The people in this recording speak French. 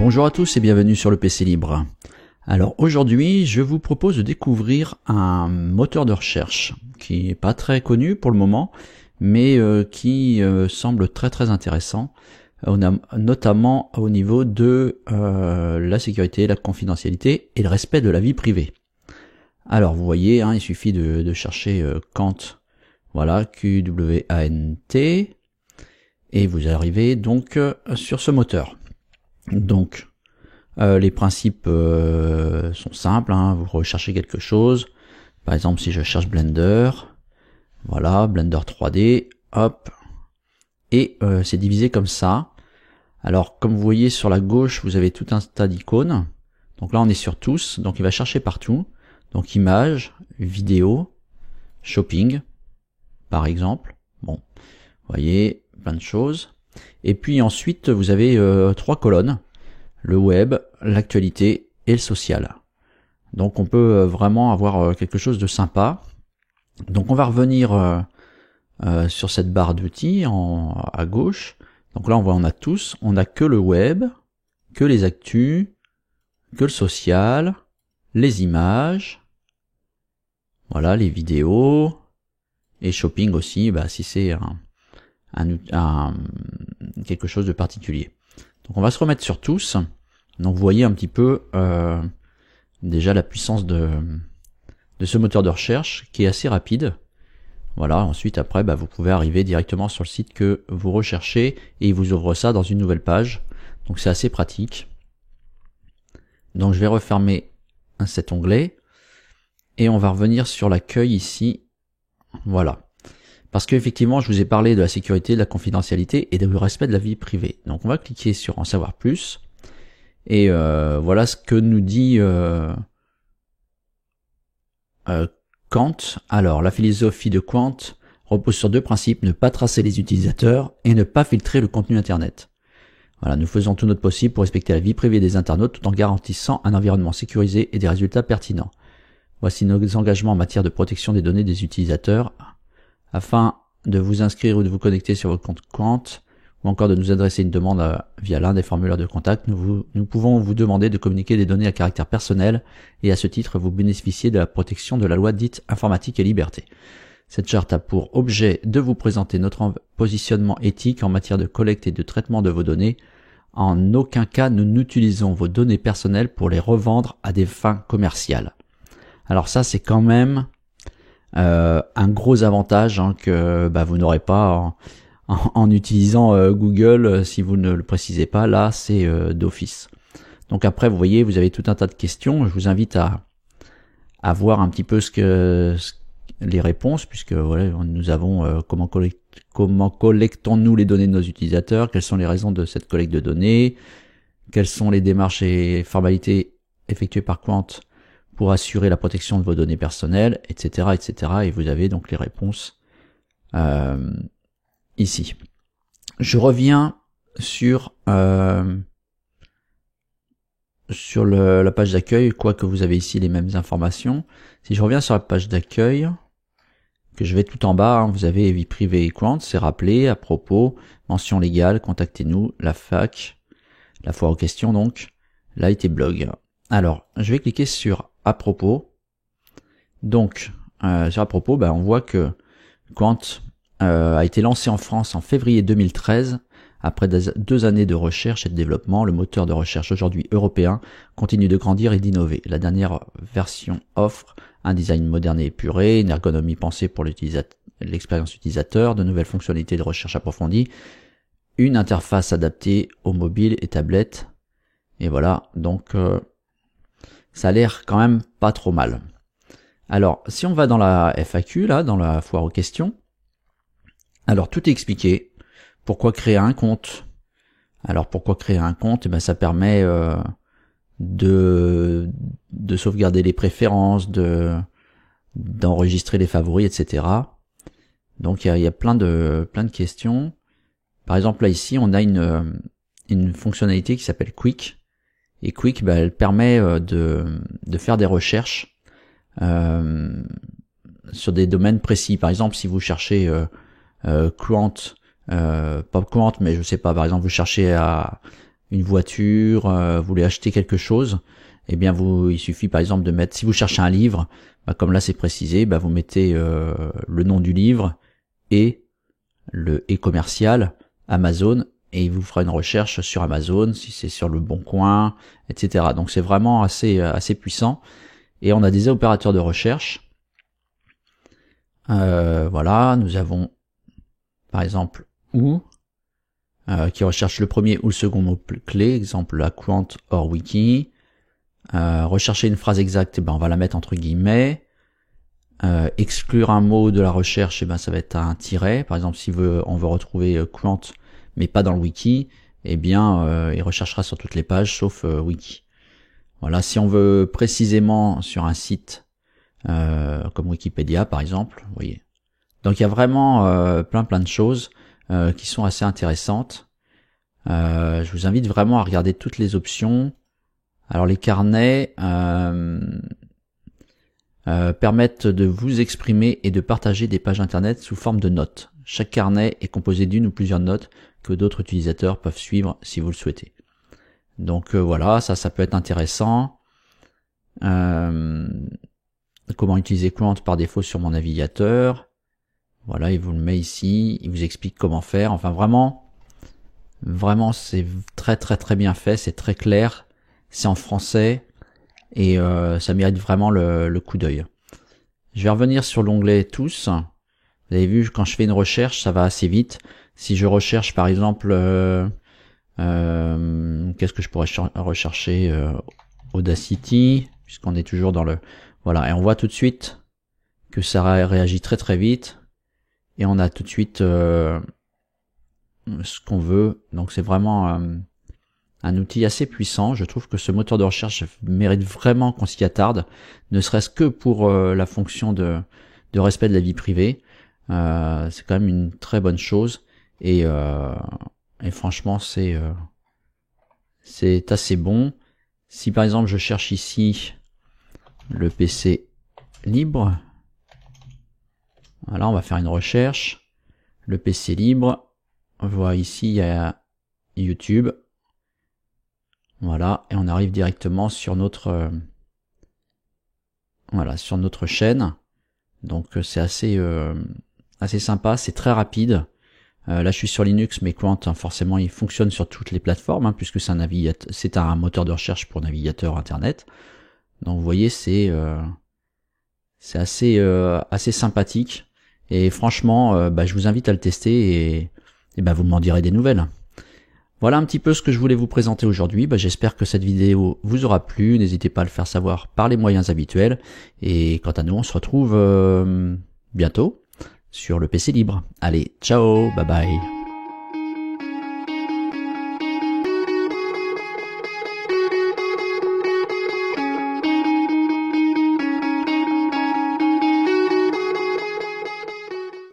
Bonjour à tous et bienvenue sur le PC Libre. Alors aujourd'hui, je vous propose de découvrir un moteur de recherche qui est pas très connu pour le moment, mais qui semble très intéressant, notamment au niveau de la sécurité, la confidentialité et le respect de la vie privée. Alors vous voyez, il suffit de chercher Qwant, voilà, Q-W-A-N-T, et vous arrivez donc sur ce moteur. Donc les principes sont simples, vous recherchez quelque chose. Par exemple, si je cherche Blender, voilà, Blender 3D, hop, et c'est divisé comme ça. Alors, comme vous voyez sur la gauche, vous avez tout un tas d'icônes. Donc là, on est sur tous, donc il va chercher partout. Donc images, vidéo, shopping, par exemple. Bon, vous voyez, plein de choses. Et puis ensuite, vous avez 3 colonnes. Le web, l'actualité et le social. Donc on peut vraiment avoir quelque chose de sympa. Donc on va revenir sur cette barre d'outils à gauche. Donc là on a tous, on n'a que le web, que les actus, que le social, les images, voilà, les vidéos, et shopping aussi, si c'est quelque chose de particulier. Donc on va se remettre sur tous. Donc vous voyez un petit peu déjà la puissance de ce moteur de recherche qui est assez rapide. Voilà, ensuite après vous pouvez arriver directement sur le site que vous recherchez et il vous ouvre ça dans une nouvelle page. Donc c'est assez pratique. Donc je vais refermer cet onglet et on va revenir sur l'accueil ici. Voilà. Parce qu'effectivement, je vous ai parlé de la sécurité, de la confidentialité et du respect de la vie privée. Donc on va cliquer sur en savoir plus. Et voilà ce que nous dit Qwant. Alors, la philosophie de Qwant repose sur 2 principes: ne pas tracer les utilisateurs et ne pas filtrer le contenu Internet. Voilà, nous faisons tout notre possible pour respecter la vie privée des internautes tout en garantissant un environnement sécurisé et des résultats pertinents. Voici nos engagements en matière de protection des données des utilisateurs. Afin de vous inscrire ou de vous connecter sur votre compte Qwant, ou encore de nous adresser une demande via l'un des formulaires de contact, nous pouvons vous demander de communiquer des données à caractère personnel et à ce titre vous bénéficiez de la protection de la loi dite informatique et liberté. Cette charte a pour objet de vous présenter notre positionnement éthique en matière de collecte et de traitement de vos données. En aucun cas nous n'utilisons vos données personnelles pour les revendre à des fins commerciales. Alors ça c'est quand même un gros avantage que vous n'aurez pas en utilisant Google, si vous ne le précisez pas, là c'est d'office. Donc après vous voyez, vous avez tout un tas de questions, je vous invite à voir un petit peu les réponses, puisque voilà, nous avons comment collectons-nous les données de nos utilisateurs, quelles sont les raisons de cette collecte de données, quelles sont les démarches et formalités effectuées par Qwant pour assurer la protection de vos données personnelles, etc., etc. Et vous avez donc les réponses ici. Je reviens sur la page d'accueil, quoique vous avez ici les mêmes informations. Si je reviens sur la page d'accueil, que je vais tout en bas, vous avez vie privée et Qwant, c'est rappelé, à propos, mention légale, contactez-nous, la fac, la foire aux questions donc, l'IT blog. Alors, je vais cliquer sur à propos. Donc, sur à propos, on voit que Qwant a été lancé en France en février 2013. Après 2 années de recherche et de développement, le moteur de recherche aujourd'hui européen continue de grandir et d'innover. La dernière version offre un design moderne et épuré, une ergonomie pensée pour l'expérience utilisateur, de nouvelles fonctionnalités de recherche approfondie, une interface adaptée aux mobiles et tablettes. Et voilà, donc ça a l'air quand même pas trop mal. Alors, si on va dans la FAQ, là, dans la foire aux questions, alors tout est expliqué. Pourquoi créer un compte? Alors pourquoi créer un compte? Ça permet de sauvegarder les préférences, d'enregistrer les favoris, etc. Donc il y a plein de questions. Par exemple là ici on a une fonctionnalité qui s'appelle Quick. Et Quick, elle permet de faire des recherches sur des domaines précis. Par exemple, si vous cherchez Qwant, pas Qwant, mais je sais pas, par exemple, vous cherchez une voiture, vous voulez acheter quelque chose, eh bien il suffit par exemple de mettre, si vous cherchez un livre, comme là c'est précisé, vous mettez le nom du livre et le commercial Amazon, et il vous fera une recherche sur Amazon, si c'est sur le Bon Coin, etc. Donc c'est vraiment assez puissant. Et on a des opérateurs de recherche. Voilà, nous avons par exemple ou qui recherche le premier ou le second mot-clé, exemple la Quant or Wiki. Rechercher une phrase exacte, on va la mettre entre guillemets. Exclure un mot de la recherche, ça va être un tiret. Par exemple, si on veut retrouver Quant mais pas dans le wiki, il recherchera sur toutes les pages sauf wiki. Voilà, si on veut précisément sur un site comme Wikipédia par exemple, vous voyez. Donc il y a vraiment plein de choses qui sont assez intéressantes. Je vous invite vraiment à regarder toutes les options. Alors les carnets permettent de vous exprimer et de partager des pages internet sous forme de notes. Chaque carnet est composé d'une ou plusieurs notes que d'autres utilisateurs peuvent suivre si vous le souhaitez. Donc voilà, ça peut être intéressant. Comment utiliser Quant par défaut sur mon navigateur. Voilà, il vous le met ici, il vous explique comment faire. Enfin vraiment c'est très bien fait, c'est très clair, c'est en français et ça mérite vraiment le coup d'œil. Je vais revenir sur l'onglet tous. Vous avez vu, quand je fais une recherche, ça va assez vite. Si je recherche par exemple, qu'est-ce que je pourrais rechercher, Audacity, puisqu'on est toujours dans le... Voilà, et on voit tout de suite que ça réagit très vite. Et on a tout de suite ce qu'on veut. Donc c'est vraiment un outil assez puissant. Je trouve que ce moteur de recherche mérite vraiment qu'on s'y attarde, ne serait-ce que pour la fonction de respect de la vie privée. C'est quand même une très bonne chose. Et franchement c'est assez bon. Si par exemple je cherche ici le PC libre, voilà, on va faire une recherche. Le PC libre. On voit ici, il y a YouTube. Voilà, et on arrive directement sur notre sur notre chaîne. Donc c'est assez sympa, c'est très rapide. Là je suis sur Linux, mais Quant forcément il fonctionne sur toutes les plateformes, puisque c'est un moteur de recherche pour navigateur internet. Donc vous voyez, c'est assez sympathique. Et franchement, je vous invite à le tester et vous m'en direz des nouvelles. Voilà un petit peu ce que je voulais vous présenter aujourd'hui. J'espère que cette vidéo vous aura plu. N'hésitez pas à le faire savoir par les moyens habituels. Et quant à nous, on se retrouve bientôt sur le PC libre. Allez, ciao, bye bye.